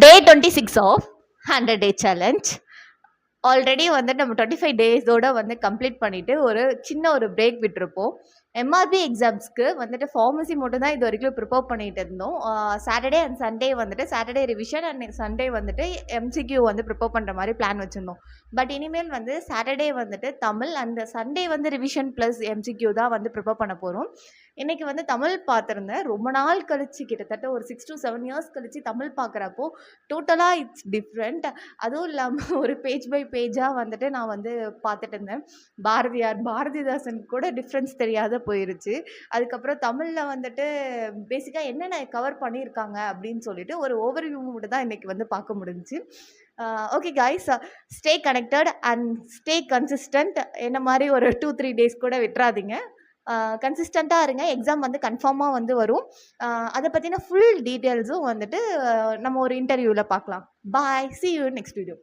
Day 26 of 100 day challenge. Already வந்து நம்ம 25 டேஸோட வந்து கம்ப்ளீட் பண்ணிட்டு சின்ன ஒரு பிரேக் விட்டுருப்போம். எம்ஆர்பி எக்ஸாம்ஸ்க்கு வந்துட்டு ஃபார்மசி மட்டும் தான் இது வரைக்கும் ப்ரிப்பேர் பண்ணிட்டு இருந்தோம். சாட்டர்டே அண்ட் சண்டே வந்துட்டு சாட்டர்டே ரிவிஷன் அண்ட் சண்டே வந்துட்டு எம்சிக்யூ வந்து ப்ரிப்பேர் பண்ணுற மாதிரி பிளான் வச்சுருந்தோம். பட் இனிமேல் வந்து சாட்டர்டே வந்துட்டு தமிழ் அந்த சண்டே வந்து ரிவிஷன் ப்ளஸ் எம்சிக்யூ தான் வந்து ப்ரிப்பேர் பண்ண போகிறோம். இன்றைக்கி வந்து தமிழ் பார்த்துருந்தேன். ரொம்ப நாள் கழிச்சு கிட்டத்தட்ட ஒரு 6 to 7 இயர்ஸ் கழிச்சு தமிழ் பார்க்குறப்போ டோட்டலாக இட்ஸ் டிஃப்ரெண்ட். அதுவும் இல்லாமல் ஒரு பேஜ் பை பேஜாக வந்துட்டு நான் வந்து பார்த்துட்டு இருந்தேன். பாரதிதாசன் கூட டிஃப்ரென்ஸ் தெரியாத போயிருச்சு. அதுக்கப்புறம் தமிழில் வந்துட்டு பேசிக்காக என்னென்ன கவர் பண்ணியிருக்காங்க அப்படின்னு சொல்லிட்டு ஒரு ஓவர்வியூ மட்டும் தான் இன்றைக்கி வந்து பார்க்க முடிஞ்சுச்சு. Okay guys, stay connected and stay consistent. என்ன மாதிரி ஒரு 2-3 டேஸ் கூட விட்டுறாதீங்க. கன்சிஸ்டண்ட்டாக இருங்க. எக்ஸாம் வந்து கன்ஃபார்மாக வந்து வரும். அதை பற்றின ஃபுல் டீட்டெயில்ஸும் வந்துட்டு நம்ம ஒரு இன்டர்வியூவில் பார்க்கலாம். பாய், see you in next video.